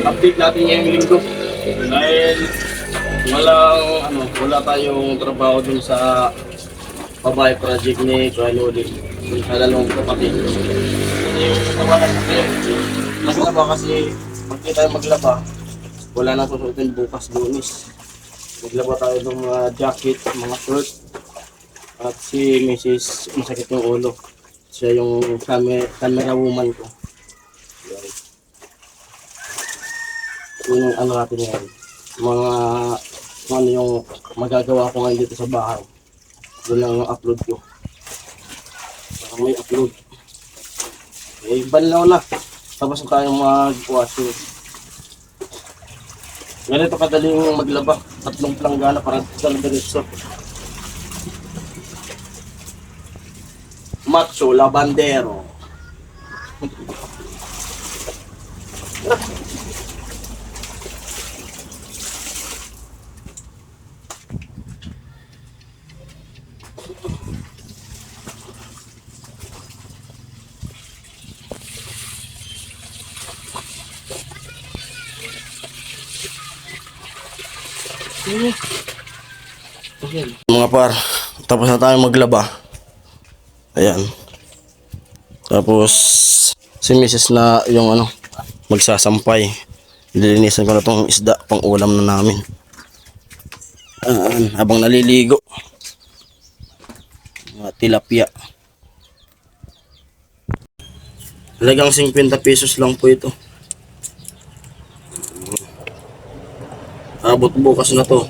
update natin ngayong linggo. Dahil wala tayong trabaho dun sa babae project ni Kuya Lodi. Yung kalalong kapatid. Kasi yung tawanan ko kayo. Maglaba kasi pag di tayo maglaba, wala na susutin bukas Lunes. Maglaba tayo ng mga jacket, mga shirt. At si Mrs. masakit yung ulo. Siya yung camera woman ko. Yun yung ano natin ngayon. Ano yung magagawa ko ngayon dito sa bahay. Yun ang upload ko. Para may upload. Eh, banlaw na. Tapos na tayong mag-washing. Ganito kadaling maglaba. 3 planggana para sa diretso. Macho Labandero. Mga par, tapos na tayo maglaba. Ayan. Tapos si Mrs. na yung magsasampay. Lilinisan ko na tong isda pang ulam na namin. Habang naliligo. Mga tilapia. Halagang 50 pesos lang po ito. Abot bukas na to.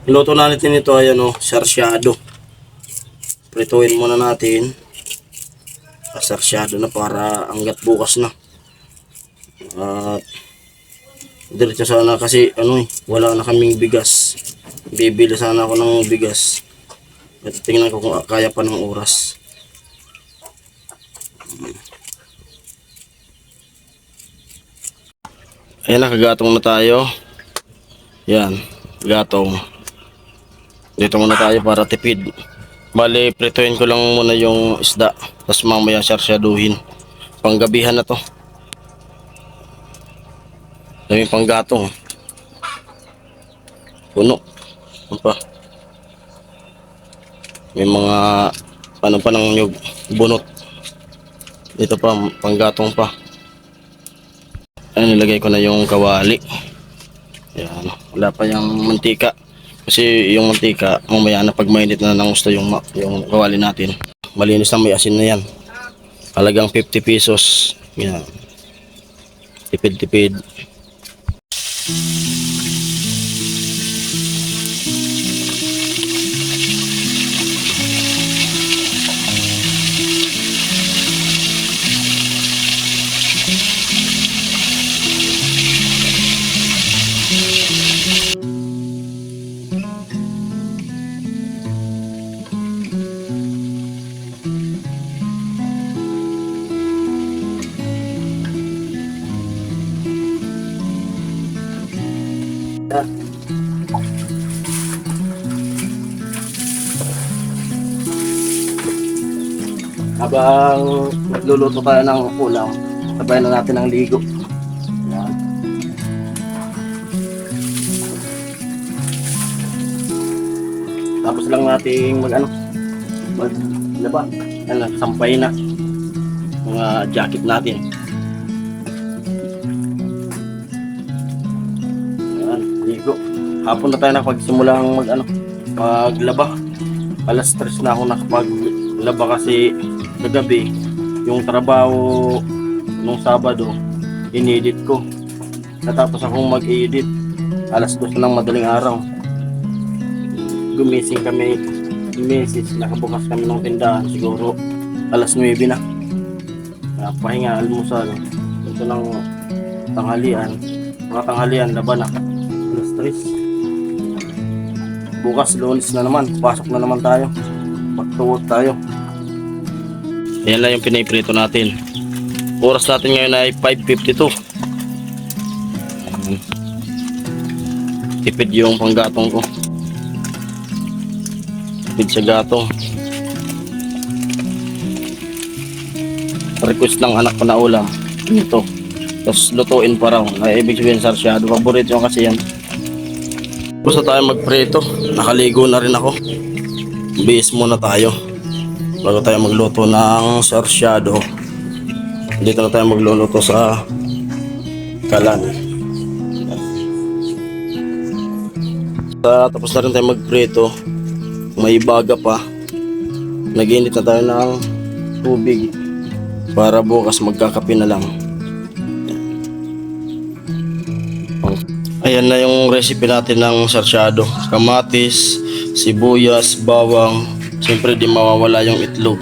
Iluto na natin ito ay sarsyado. Prituin muna natin. Sarsyado na para hanggat bukas na. At diretso sana kasi wala na kaming bigas. Bibili sana ako ng bigas. At tingnan ko kung kaya pa ng oras. Ayan, nakagatong na tayo. Yan, gatong. Dito muna tayo para tipid. Bali, prituin ko lang muna yung isda. Tapos mamaya sarsyaduhin. Panggabihan na to. Daming panggatong. Puno. Ano pa? May mga pa ng nyug. Bunot. Dito pa, panggatong pa. Ayan, nilagay ko na yung kawali. Yan, wala pa yung mantika. Kasi yung mantika, mamaya na pag mainit na ng gusto yung kawali natin. Malinis na, may asin na yan. Halagang 50 pesos. Yan. Tipid-tipid. Habang nagluluto tayo ng ulam, sabayan na natin ang ligo. Yan. Tapos lang nating maglaba. Yan, sampay na mga jacket natin. Yan, ligo. Hapon na tayo nakapagsimulang maglaba. Alas 3 na ako nakapaglaba kasi kagabi yung trabaho nung Sabado inedit ko. Natapos akong mag-edit alas 2 ng madaling araw. Gumising kami nakabukas kami ng tindahan siguro alas 9 na. Pahinga, almusal, ito ng tanghalian, mga tanghalian laban na alas 3. Bukas Lunes na naman, pasok na naman tayo, magtuwod tayo. Yan lang yung piniprito natin. Oras natin ngayon ay 5:52. Tipid yung panggatong ko. Tipid sa gatong. Request ng anak ko na ulam. Ito. Tapos lutuin pa raw. Ay, ibig sabihin sarsyado. Paborito yung kasi yan. Gusto tayo magprito. Nakaligo na rin ako. Bihis muna tayo. Bago tayo magluto ng sarsyado. Dito na tayo magluluto sa kalan. Tapos na rin tayo magprito. May baga pa. Nag-init na tayo ng tubig para bukas magkakape na lang. Ayan na yung recipe natin ng sarsyado. Kamatis, sibuyas, bawang. Siyempre di mawawala yung itlog.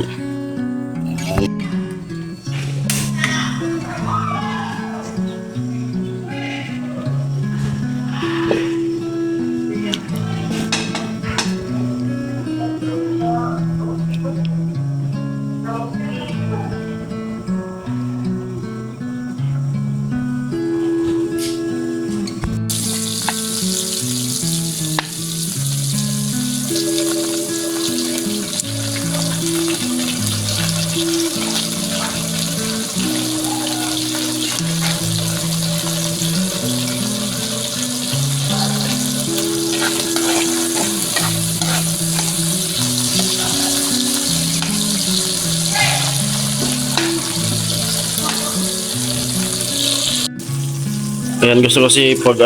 Ayan, gusto ko kasi pag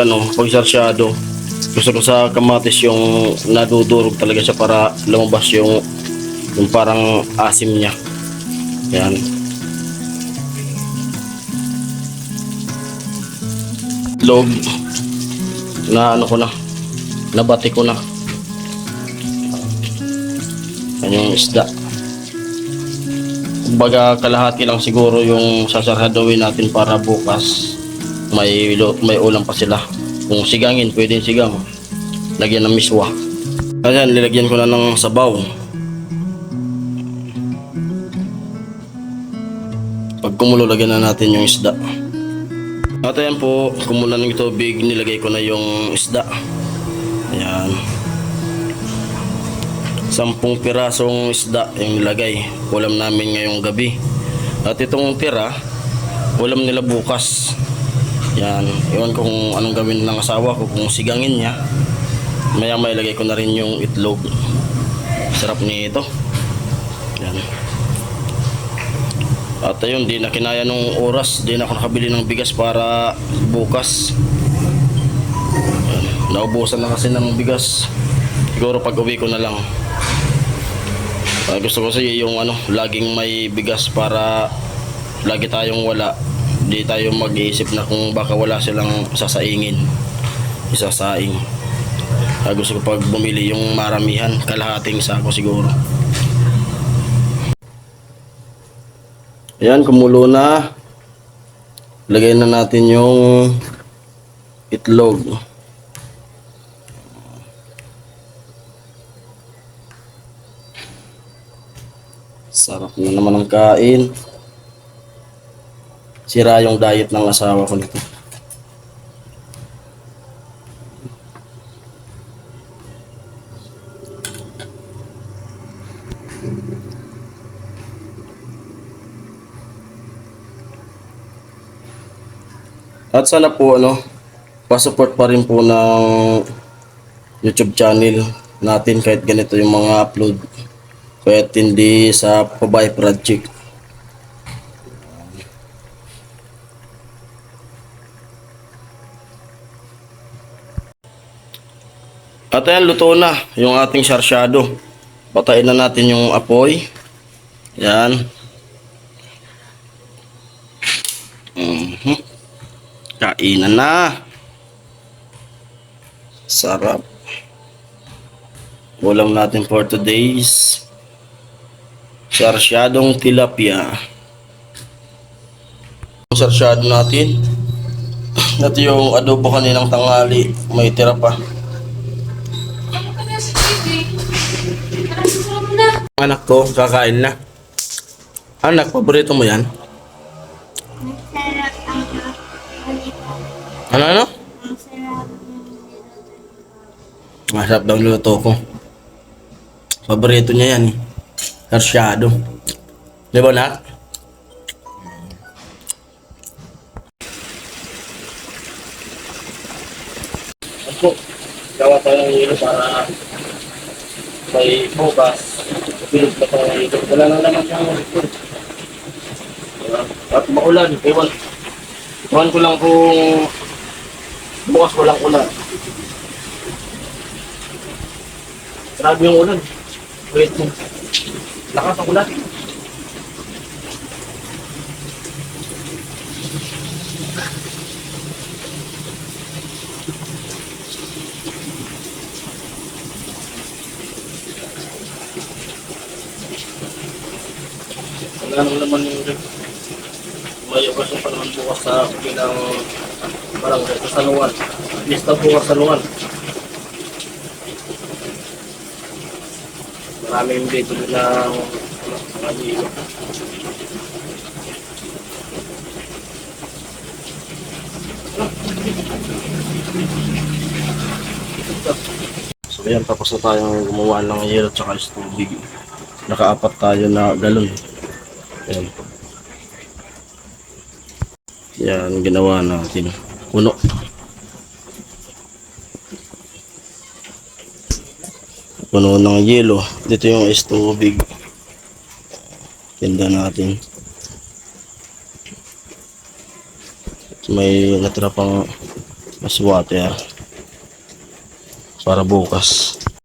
sarsyado, gusto ko sa kamatis yung nadudurog talaga siya para lumabas yung parang asim niya. Ayan. Itlog na nabati ko na. Ayan yung isda. Kumbaga kalahati lang siguro yung sasarhadoin natin para bukas may ulam pa sila. Kung sigangin, pwedeng sigang. Lagyan ng miswa. Ayan, nilagyan ko na ng sabaw. Pag kumulo, lagyan na natin yung isda. At ayan po, kumulo ng tubig, nilagay ko na yung isda. Ayan. 10 pirasong isda yung nilagay. Ulam namin ngayong gabi. At itong tira, ulam nila bukas. Yan, iwan ko kung anong gawin ng asawa ko, kung sigangin niya. Maya may ilagay ko na rin yung itlog. Sarap nito. Yan. At ayun, di na kinaya nung oras, di na ako nakabili ng bigas para bukas. Yan. Naubusan na kasi ng bigas. Siguro pag uwi ko na lang. Gusto ko kasi yung laging may bigas para lagi tayong wala. Di tayo mag-iisip na kung baka wala silang sasaingin, isasaing. Gusto ko pag bumili yung maramihan, kalahating sako siguro. Ayan, kumulo na. Lagay na natin yung itlog. Sarap na naman ang kain. Sira yung diet ng asawa ko nito. At sana po pa-support pa rin po ng YouTube channel natin kahit ganito yung mga upload. Kahit hindi sa Pabay Project. At ayan, luto na yung ating sarsyado. Patayin na natin yung apoy. Yan. Kainan na. Sarap. Ulam natin for today's sarsyadong tilapia. Sarsyado natin. Ito yung adobo kaninang tanghali. May tira pa. Anak ko, kakain na. Anak, paborito mo yan? Masarap ang Ano? Masarap. Masarap daw niluto ko. Paborito niya yan eh. Sarsyado. Di ba, Nak? po. Gawa tayo ng hilo para may bukas. Bilog na tayo ng hilo. Wala nang naman yung hilo. Diba? At maulan. Iwan ko lang kung bukas walang ulan. Grabe yung ulan. Wait mo. Lakas ang ulan. Wala nang naman yung rin. May okasyon pa naman bukas sa bilang barangay sa Sanuan. Lista bukas sa Sanuan. Maraming dito ng mga hilo. So ayan, tapos na tayong gumawa ng hilo at saka tubig. Nakaapat tayo na galon. Ayan. Yan, ginawa natin. Puno. Puno ng yelo. Dito yung tubig. Tinda natin. May natira pang mas water para bukas.